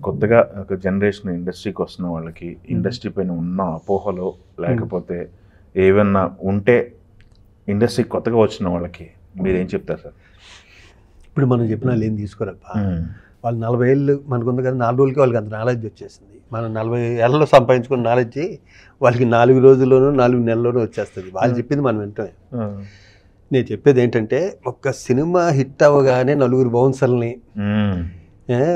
కొత్తగా ఒక జనరేషన్ ఇండస్ట్రీకి వస్తున్న వాళ్ళకి ఇండస్ట్రీ పైన ఉన్న అపోహలో లేకపోతే ఏమన్నా ఉంటే ఇండస్ట్రీ కొత్తగా వచ్చిన వాళ్ళకి మీరేం చెప్తారు సార్? ఇప్పుడు మనం చెప్పిన వాళ్ళు ఏం తీసుకోరప్ప. వాళ్ళు 40 ఏళ్ళు మనకుంది కదా, 4 రోజులకి వాళ్ళకి అంత నాలెడ్జ్ వచ్చేసింది. మనం 40 ఏళ్ళలో సంపాదించుకున్న నాలెడ్జ్ వాళ్ళకి 4 రోజుల్లోనూ 4 నెలల్లోనూ వచ్చేస్తుంది. వాళ్ళు చెప్పింది మనం వింటామే. నేను చెప్పేది ఏంటంటే, ఒక్క సినిమా హిట్ అవ్వగానే 4 బౌన్సర్ని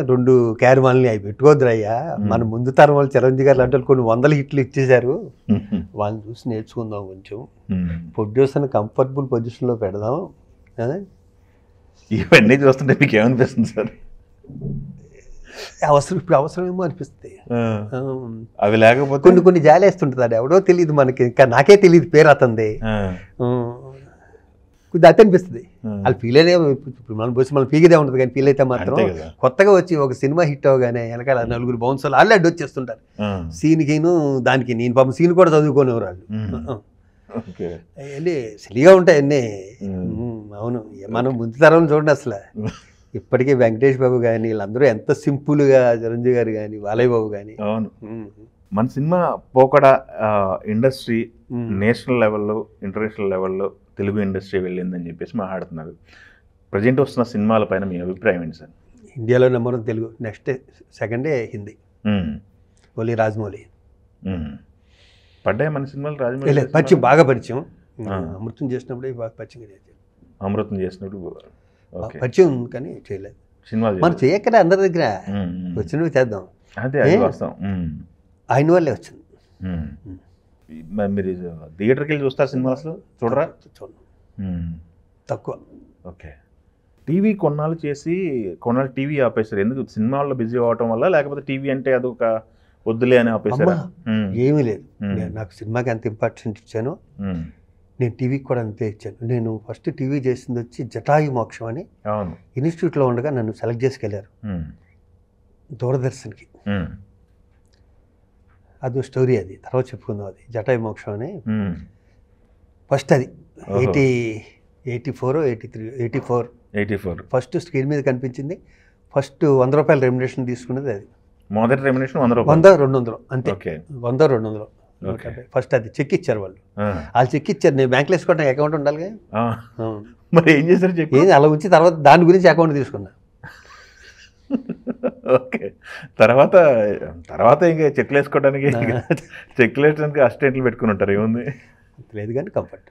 2 క్యారిమాల్ని అవి పెట్టుకోద్దురయ్యా. మన ముందు తరం వాళ్ళు చిరంజీవి గారు లాంటి వాళ్ళు కొన్ని 100 హిట్లు ఇచ్చేశారు. వాళ్ళని చూసి నేర్చుకుందాం. కొంచెం ప్రొడ్యూసర్ని కంఫర్టబుల్ పొజిషన్లో పెడదాం. ఇవన్నీ చూస్తుంటే మీకు ఏమనిపిస్తుంది సార్? ఇప్పుడు అవసరమేమో అనిపిస్తుంది. అవి లేకపోతే కొన్ని జాలేస్తుంటుంది. అది ఎవడో తెలియదు మనకి, ఇంకా నాకే తెలియదు పేరు అతంది. కొద్దిగా అతి అనిపిస్తుంది. వాళ్ళు ఫీల్ అయితే ఇప్పుడు మనం పోసి మనం పీకిదే ఉంటుంది, కానీ ఫీల్ అయితే మాత్రం కొత్తగా వచ్చి ఒక సినిమా హిట్ అవగానే వెనకాల 4 బౌన్సర్లు వాళ్ళు అడ్డు వచ్చేస్తుంటారు. సీన్కిను దానికి నేను పాపం సీన్ కూడా చదువుకోనివ్వరు వాళ్ళు. అవన్నీ సిలిగా ఉంటాయి అన్నీ. అవును, మనం ముందు తరం చూడండి అసలు. ఇప్పటికీ వెంకటేష్ బాబు కానీ వీళ్ళందరూ ఎంత సింపుల్గా, చిరంజీవి గారు కానీ, బాలయ్య బాబు కానీ. అవును, మన సినిమా పోకడ ఇండస్ట్రీ నేషనల్ లెవెల్లో, ఇంటర్నేషనల్ లెవెల్లో తెలుగు ఇండస్ట్రీ వెళ్ళిందని చెప్పేసి మాట్లాడుతున్నారు. ప్రజెంట్ వస్తున్న సినిమాల పైన మీ అభిప్రాయం ఏంటి సార్? ఇండియాలో నెంబర్ 1 తెలుగు, నెక్స్ట్ సెకండే హిందీ. ఓన్లీ రాజమౌళి. పడ్డాయి మన సినిమాలు రాజమౌళి? పరిచయం, బాగా పరిచయం. అమృతం చేసినప్పుడే బాగా పరిచయం. అమృతం చేసినప్పుడు పరిచయం ఉంది కానీ చేయలేదు. సినిమాలు మనం చేయక్కడే అందరి దగ్గర వచ్చినవి చేద్దాం. అదే వస్తాం. ఆయన వల్లే వచ్చింది. మీరు థియేటర్కి వెళ్ళి చూస్తారు సినిమా? అసలు చూడరా? చూడండి, తక్కువ. ఓకే. టీవీ కొన్నాళ్ళు టీవీ ఆపేశారు. ఎందుకు? సినిమాల్లో బిజీ అవ్వటం వల్ల, లేకపోతే టీవీ అంటే అదొక వద్దులే అని ఆపేశారా? ఏమీ లేదు. నాకు సినిమాకి ఎంత ఇంపార్టెంట్ ఇచ్చాను, నేను టీవీకి కూడా అంతే ఇచ్చాను. నేను ఫస్ట్ టీవీ చేసింది వచ్చి జటాయు మోక్షం అని ఇన్స్టిట్యూట్లో ఉండగా నన్ను సెలెక్ట్ చేసుకెళ్ళారు దూరదర్శన్కి. అది స్టోరీ, అది తర్వాత చెప్పుకుందాం. అది జటాయు మోక్షం అని ఫస్ట్, అది 84 ఫస్ట్ స్క్రీన్ మీద కనిపించింది. ఫస్ట్ 100 రూపాయల రెమ్యునరేషన్ తీసుకున్నది అది. మొదటి రెమ్యునరేషన్ 100, 200 అంతే. 100, 200 ఫస్ట్ అది చెక్ ఇచ్చారు వాళ్ళు. చెక్ ఇచ్చారు. నేను బ్యాంక్లో వేసుకోవడం అకౌంట్ ఉండాలి. మరి ఏం చేశారు? చెక్ అలా ఉంచి తర్వాత దాని గురించి అకౌంట్ తీసుకున్నా. ఓకే. తర్వాత ఇంకా చెక్లు వేసుకోవడానికి అసిస్టెంట్లు పెట్టుకుని ఉంటారు. ఏముంది? లేదు కానీ కంఫర్ట్,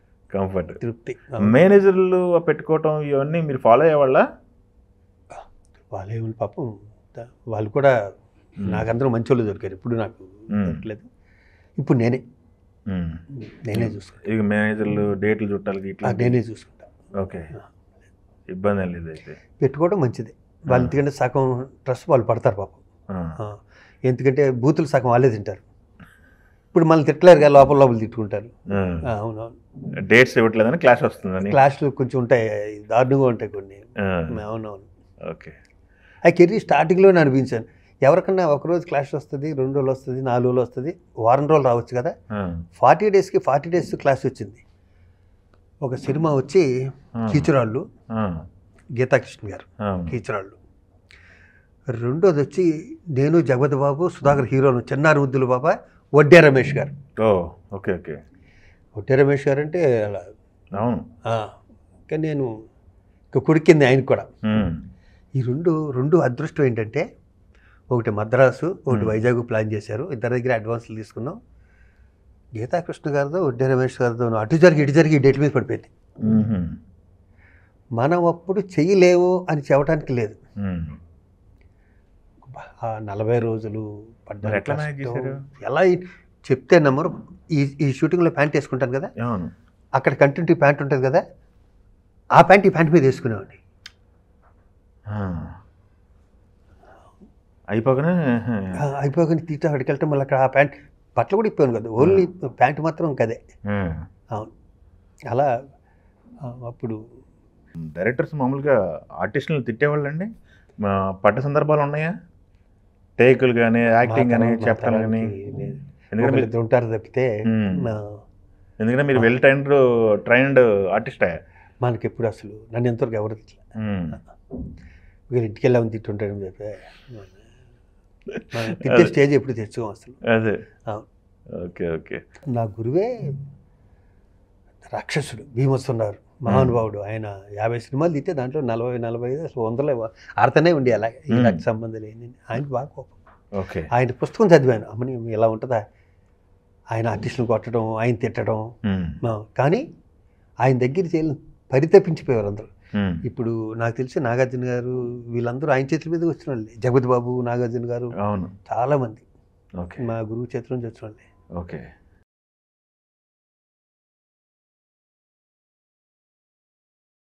తృప్తి. మేనేజర్లు పెట్టుకోవటం ఇవన్నీ మీరు ఫాలో అయ్యేవాళ్ళ? వాళ్ళే పాపం, వాళ్ళు కూడా నాకందరూ మంచి వాళ్ళు దొరికారు. ఇప్పుడు నాకు దొరకలేదు. ఇప్పుడు నేనే చూసుకుంటా. ఇక మేనేజర్లు డేట్లు చుట్టాలి ఇట్లా నేనే చూసుకుంటా. ఓకే, ఇబ్బంది లేదు. అయితే పెట్టుకోవడం మంచిది. వాళ్ళు ఎందుకంటే సగం ట్రస్ట్ వాళ్ళు పడతారు పాపం. ఎందుకంటే బూతులు సగం వాళ్ళే తింటారు. ఇప్పుడు మళ్ళీ తిట్టలేరు కదా, లోపల తిట్టుకుంటారు. అవునవును. డేట్స్ ఇవ్వట్లేదని క్లాష్ వస్తుందని. క్లాష్లు కొంచెం ఉంటాయి, దారుణంగా ఉంటాయి కొన్ని. అవునవును. ఓకే. ఆ కెరీర్ స్టార్టింగ్లోనే అనిపించాను, ఎవరికన్నా ఒకరోజు క్లాష్ వస్తుంది, 2 రోజులు వస్తుంది, 4 రోజులు వస్తుంది, వారం రోజులు రావచ్చు కదా. 40 డేస్ క్లాష్ వచ్చింది. ఒక సినిమా వచ్చి కీచురాళ్ళు, గీతాకృష్ణ గారు కీచురాళ్ళు. రెండోది వచ్చి నేను, జగపతి బాబు, సుధాకర్ హీరోను, చిన్నారి ముద్దుల బాబా, వడ్డే రమేష్ గారు. Okay okay. వడ్డే రమేష్ గారు అంటే అలా. అవును. కానీ నేను ఇక కొడుకింది ఆయనకు కూడా. ఈ రెండు అదృష్టం ఏంటంటే, ఒకటి మద్రాసు, ఒకటి వైజాగ్ ప్లాన్ చేశారు. ఇద్దరి దగ్గర అడ్వాన్స్లు తీసుకున్నాం. గీతాకృష్ణ గారితో, వడ్డే రమేష్ గారితో అటు జరిగి ఇటు జరిగి డేట్ మీద పడిపోయింది. మనం అప్పుడు చెయ్యలేము అని చెప్పడానికి లేదు. 40 రోజులు పడ్డారు. ఎలా చెప్తే నమ్మరు. ఈ షూటింగ్లో ప్యాంట్ వేసుకుంటాను కదా, అక్కడ కంటిన్యూ ప్యాంట్ ఉంటుంది కదా, ఆ ప్యాంట్ ఈ ప్యాంట్ మీద వేసుకునేవాడిని. అయిపోగానే తీట అడికెళ్తే మళ్ళీ అక్కడ ఆ ప్యాంట్ బట్టలు కూడా ఇప్పాను కదా, ఓన్లీ ప్యాంట్ మాత్రం కదే. అవును. అలా అప్పుడు డైరెక్టర్స్ మామూలుగా ఆర్టిస్టులను తిట్టేవాళ్ళండి? పడ్డ సందర్భాలు ఉన్నాయా? టేకులు కానీ, యాక్టింగ్ కానీ, చెప్పడం కానీ? ఎందుకంటే ఉంటారు తప్పితే, ఎందుకంటే మీరు వెల్ ట్రైన్డ్ ఆర్టిస్టే. మనకి ఎప్పుడు అసలు నన్ను ఎంతవరకు ఎవరు తిట్లా. ఇంటికి వెళ్ళామని తిట్టుంటాడని చెప్పి మనం తిట్టే స్టేజ్ ఎప్పుడు తెచ్చుకోం అసలు. అదే. అవును. Okay, okay. నా గురువే రాక్షసుడు భీమస్తున్నారు, మహానుభావుడు. ఆయన 50 సినిమాలు తీస్తే దాంట్లో 40-45 అసలు 100 ఆడుతూనే ఉండి అలా ఈ రక్త సంబంధం లేని. ఆయనకి బాగా కోపం. ఓకే. ఆయన పుస్తకం చదివాను, అమ్మని ఇలా ఉంటుందా ఆయన ఆర్టిస్టులు కొట్టడం, ఆయన తిట్టడం. కానీ ఆయన దగ్గర చేయాలని పరితపించిపోయారు అందరూ. ఇప్పుడు నాకు తెలిసి నాగార్జున గారు వీళ్ళందరూ ఆయన చేతుల మీద వచ్చిన వాళ్ళే. జగపతి బాబు, నాగార్జున గారు, అవును, చాలామంది ఓకే, మా గురువు చేతుల నుంచి వచ్చిన వాళ్ళే. ఓకే.